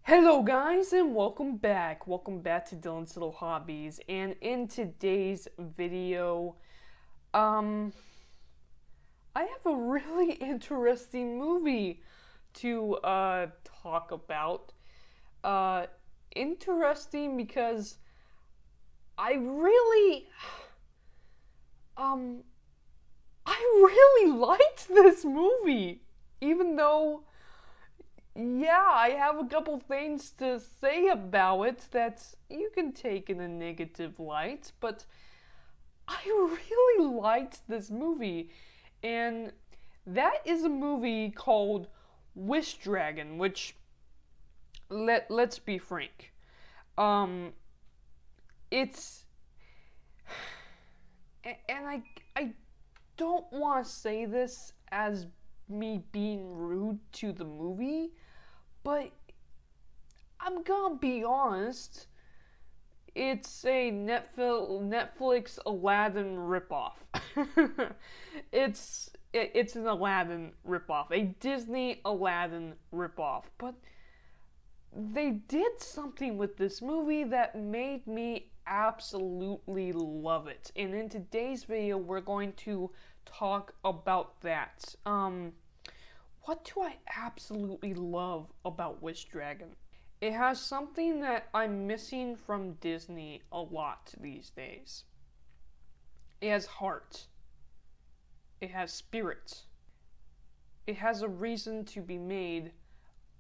Hello guys and welcome back. Welcome back to Dylan's Little Hobbies. And in today's video, I have a really interesting movie to talk about. Interesting because I really um I really liked this movie. Even though yeah, I have a couple things to say about it that you can take in a negative light, but I really liked this movie. And that is a movie called Wish Dragon, which let's be frank. Um it's and I don't want to say this as me being rude to the movie, but I'm gonna be honest, it's a Netflix Aladdin ripoff. it's an Aladdin ripoff, a Disney Aladdin ripoff. But they did something with this movie that made me absolutely love it. And in today's video, we're going to talk about that. What do I absolutely love about Wish Dragon? It has something that I'm missing from Disney a lot these days. It has heart. It has spirit. It has a reason to be made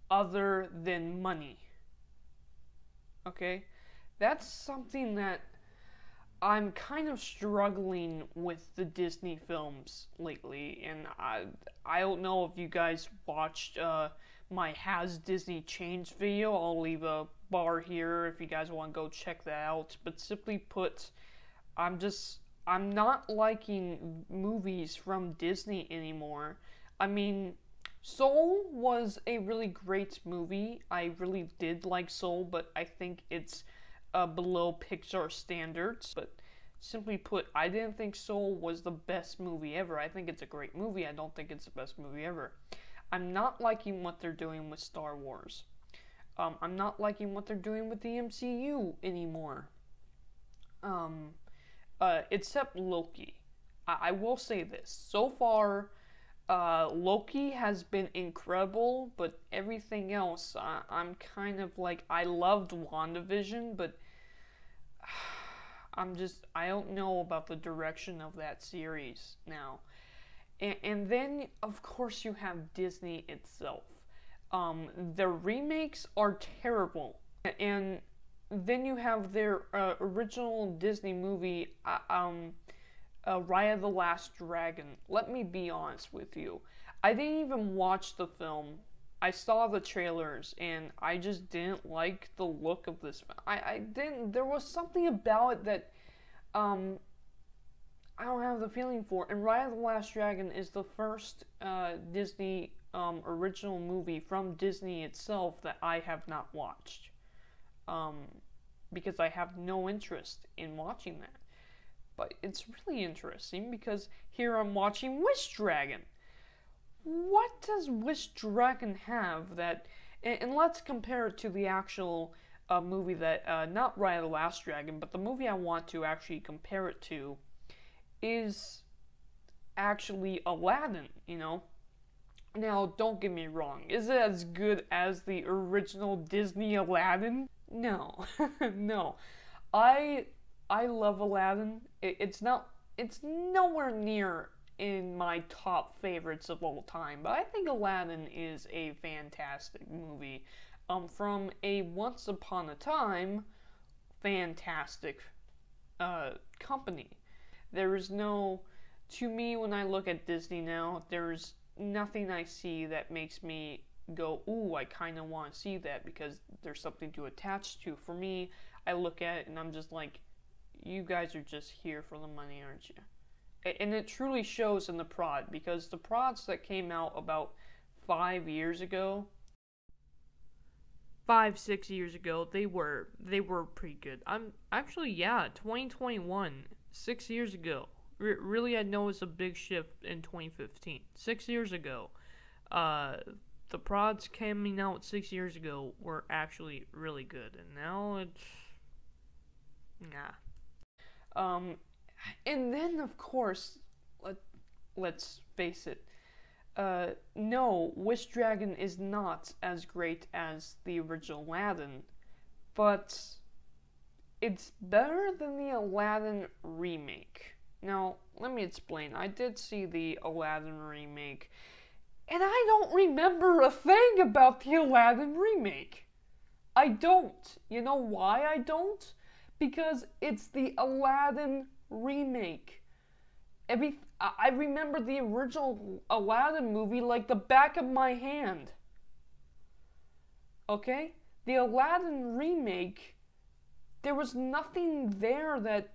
other than money. Okay? That's something that I'm kind of struggling with the Disney films lately, and I don't know if you guys watched my Has Disney Changed video. I'll leave a bar here if you guys want to go check that out. But simply put, I'm not liking movies from Disney anymore. I mean, Soul was a really great movie. I really did like Soul, but I think it's below Pixar standards. But simply put, I didn't think Soul was the best movie ever. I think it's a great movie. I don't think it's the best movie ever. I'm not liking what they're doing with Star Wars. I'm not liking what they're doing with the MCU anymore. Except Loki. I will say this. So far, Loki has been incredible, but everything else, I'm kind of like, I loved WandaVision, but I don't know about the direction of that series now. And then, of course, you have Disney itself. The remakes are terrible. And then you have their original Disney movie, Raya the Last Dragon. Let me be honest with you. I didn't even watch the film. I saw the trailers, and I just didn't like the look of this film. I didn't. There was something about it that I don't have the feeling for. And Raya the Last Dragon is the first Disney original movie from Disney itself that I have not watched. Because I have no interest in watching that. But it's really interesting because here I'm watching Wish Dragon. What does Wish Dragon have that... And let's compare it to the actual movie that... not Raya the Last Dragon, but the movie I want to actually compare it to is actually Aladdin, you know? Now, don't get me wrong. Is it as good as the original Disney Aladdin? No. No. I love Aladdin. It's nowhere near in my top favorites of all time, but I think Aladdin is a fantastic movie. From a once upon a time fantastic company. There is no, to me, when I look at Disney now, there's nothing I see that makes me go, ooh, I kind of want to see that, because there's something to attach to. For me, I look at it and I'm just like, you guys are just here for the money, aren't you? And it truly shows in the prod, because the prods that came out about 5 years ago, 5-6 years ago, they were pretty good. I'm actually, yeah, 2021, 6 years ago. Really, I noticed a big shift in 2015. 6 years ago, the prods coming out 6 years ago were actually really good, and now it's nah. And then of course, let's face it. No, Wish Dragon is not as great as the original Aladdin, but it's better than the Aladdin remake. Now, let me explain. I did see the Aladdin remake, and I don't remember a thing about the Aladdin remake. I don't. You know why I don't? Because it's the Aladdin remake. I remember the original Aladdin movie like the back of my hand. Okay? The Aladdin remake, there was nothing there that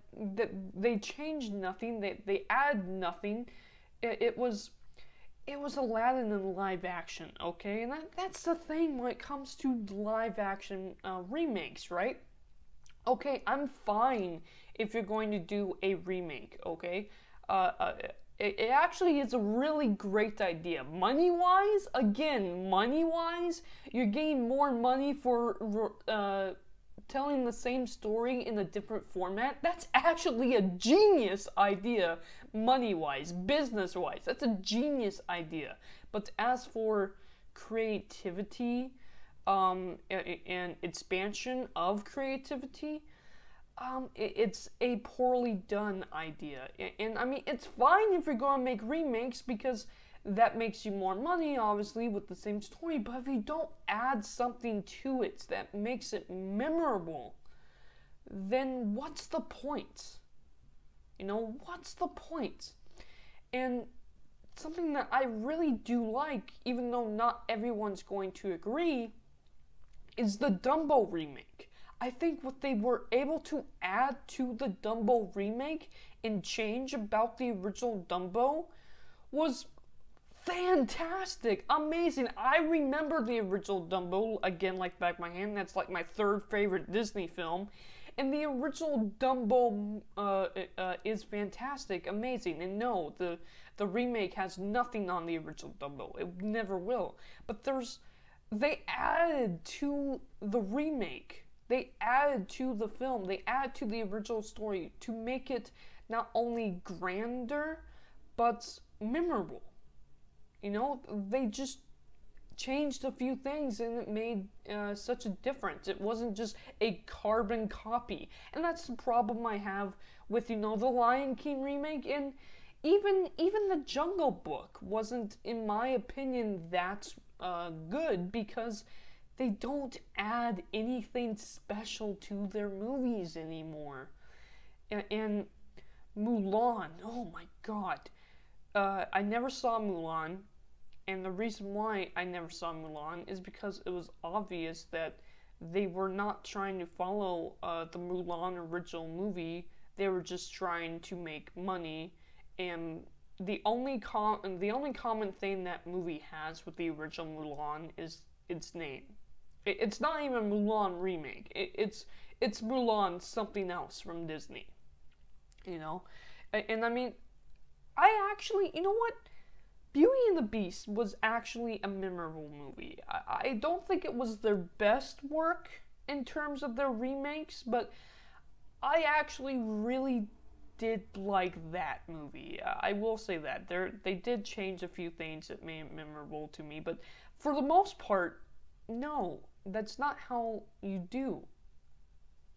they changed nothing, they added nothing. It was Aladdin in live action, okay? And that's the thing when it comes to live action remakes, right? Okay, I'm fine if you're going to do a remake, okay? It actually is a really great idea. Money-wise, you're getting more money for telling the same story in a different format. That's actually a genius idea, money-wise, business-wise. That's a genius idea. But as for creativity and expansion of creativity, it's a poorly done idea. And I mean, it's fine if you're going to make remakes because that makes you more money, obviously, with the same story. But if you don't add something to it that makes it memorable, then what's the point? You know, what's the point? And something that I really do like, even though not everyone's going to agree, is the Dumbo remake. I think what they were able to add to the Dumbo remake and change about the original Dumbo was fantastic, amazing. I remember the original Dumbo, again, like back of my hand. That's like my third favorite Disney film. And the original Dumbo is fantastic, amazing. And no, the remake has nothing on the original Dumbo. It never will. But they added to the remake. They added to the film, they added to the original story to make it not only grander, but memorable. You know, they just changed a few things and it made such a difference. It wasn't just a carbon copy. And that's the problem I have with, you know, the Lion King remake. And even the Jungle Book wasn't, in my opinion, that good because they don't add anything special to their movies anymore. And Mulan, oh my god. I never saw Mulan, and the reason why I never saw Mulan is because it was obvious that they were not trying to follow the Mulan original movie. They were just trying to make money, and the only common thing that movie has with the original Mulan is its name. It's not even Mulan remake. It's Mulan something else from Disney. You know? And I mean, I actually, you know what? Beauty and the Beast was actually a memorable movie. I don't think it was their best work in terms of their remakes, but I actually really did like that movie. I will say that. They did change a few things that made it memorable to me, but for the most part, no. That's not how you do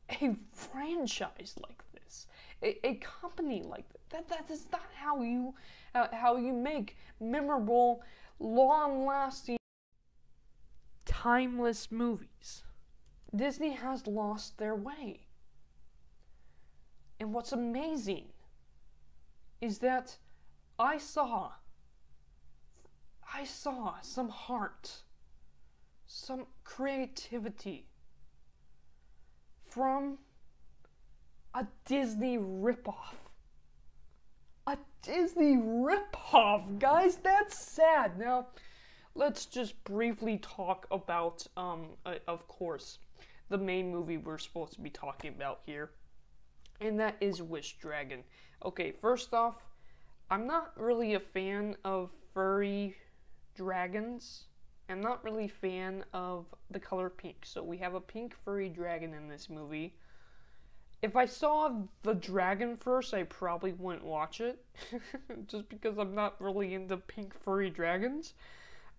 a franchise like this, a company like that. That is not how you make memorable, long-lasting, timeless movies. Disney has lost their way. And what's amazing is that I saw some heart, some creativity from a Disney ripoff. A Disney ripoff, guys, that's sad. Now, let's just briefly talk about, of course, the main movie we're supposed to be talking about here, and that is Wish Dragon. Okay, first off, I'm not really a fan of furry dragons. I'm not really a fan of the color pink. So we have a pink furry dragon in this movie. If I saw the dragon first, I probably wouldn't watch it. Just because I'm not really into pink furry dragons.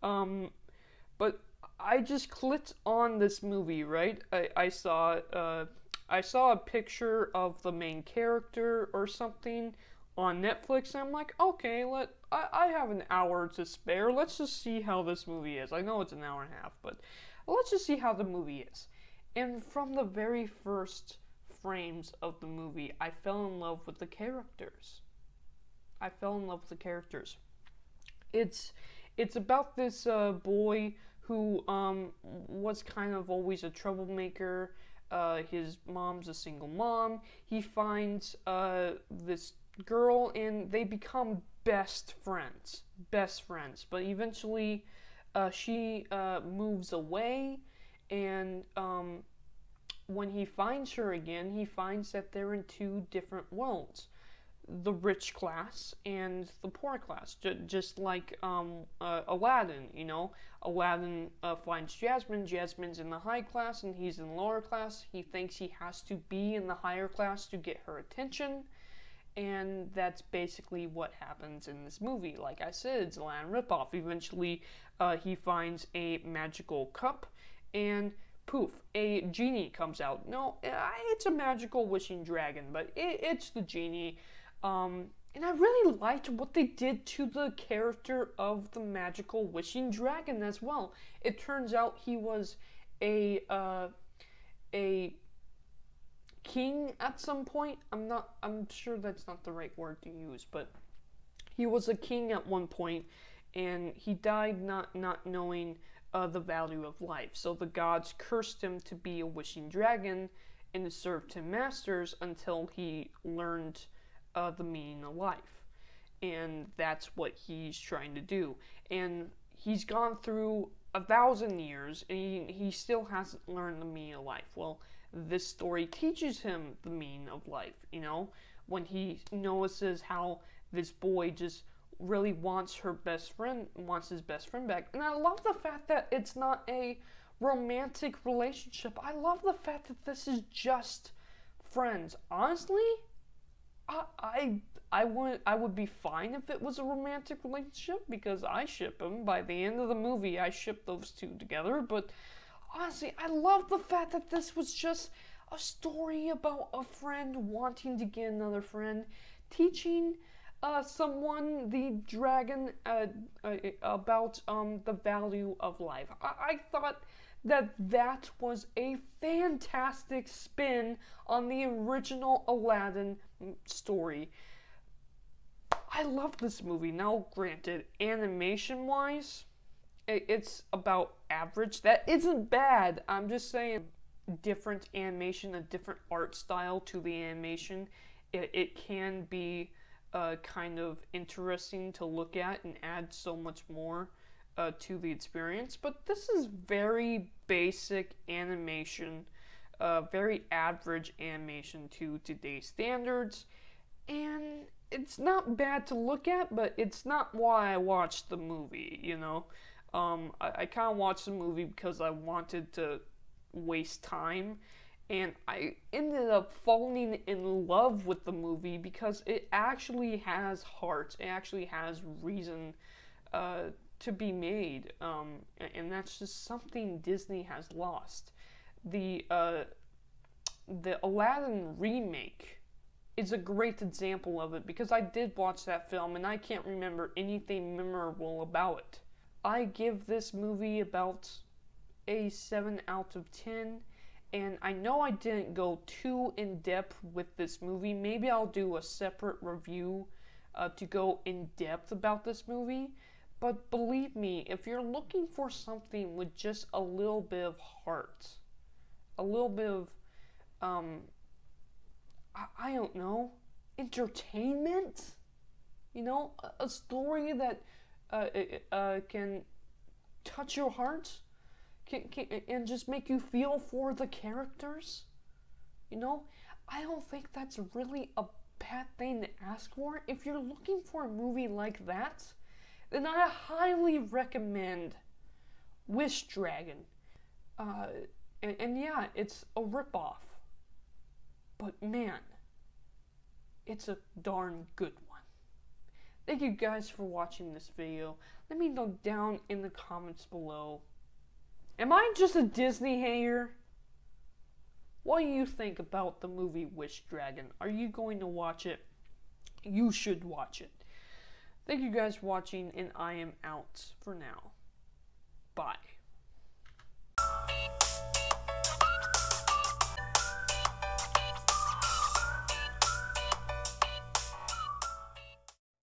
But I just clicked on this movie, right? I saw a picture of the main character or something on Netflix, and I'm like, okay, I have an hour to spare. Let's just see how this movie is. I know it's an hour and a half, but let's just see how the movie is. And from the very first frames of the movie, I fell in love with the characters. It's about this boy who was kind of always a troublemaker. His mom's a single mom. He finds this girl and they become best friends. But eventually she moves away, and when he finds her again, he finds that they're in two different worlds. The rich class and the poor class, just like Aladdin, you know. Aladdin finds Jasmine. Jasmine's in the high class and he's in the lower class. He thinks he has to be in the higher class to get her attention, and that's basically what happens in this movie. Like I said, it's a Aladdin ripoff. Eventually, he finds a magical cup, and poof, a genie comes out. No, it's a magical wishing dragon, but it's the genie. And I really liked what they did to the character of the magical wishing dragon as well. It turns out he was a king at some point. I'm sure that's not the right word to use, but he was a king at one point, and he died not knowing the value of life. So the gods cursed him to be a wishing dragon and served him masters until he learned the meaning of life. And that's what he's trying to do. And he's gone through 1,000 years and he still hasn't learned the meaning of life. Well, this story teaches him the meaning of life, you know, when he notices how this boy just really wants his best friend back. And I love the fact that it's not a romantic relationship. I love the fact that this is just friends. Honestly, I would be fine if it was a romantic relationship, because I ship them. By the end of the movie, I ship those two together. But honestly, I love the fact that this was just a story about a friend wanting to get another friend, teaching someone, the dragon, about the value of life. I thought that was a fantastic spin on the original Aladdin story. I love this movie. Now, granted, animation-wise, it's about average. That isn't bad. I'm just saying, different animation, a different art style to the animation. It can be kind of interesting to look at and add so much more to the experience. But this is very basic animation, very average animation to today's standards, and it's not bad to look at, but it's not why I watched the movie, you know. I kind of watched the movie because I wanted to waste time, and I ended up falling in love with the movie because it actually has heart. It actually has reason to be made, and that's just something Disney has lost. The Aladdin remake is a great example of it, because I did watch that film and I can't remember anything memorable about it. I give this movie about a 7 out of 10, and I know I didn't go too in depth with this movie. Maybe I'll do a separate review to go in depth about this movie. But believe me, if you're looking for something with just a little bit of heart, a little bit of, I don't know, entertainment, you know, a story that can touch your heart, and just make you feel for the characters, you know, I don't think that's really a bad thing to ask for. If you're looking for a movie like that, then I highly recommend Wish Dragon. And yeah, it's a ripoff. But man, it's a darn good one. Thank you guys for watching this video. Let me know down in the comments below. Am I just a Disney hater? What do you think about the movie Wish Dragon? Are you going to watch it? You should watch it. Thank you guys for watching, and I am out for now. Bye.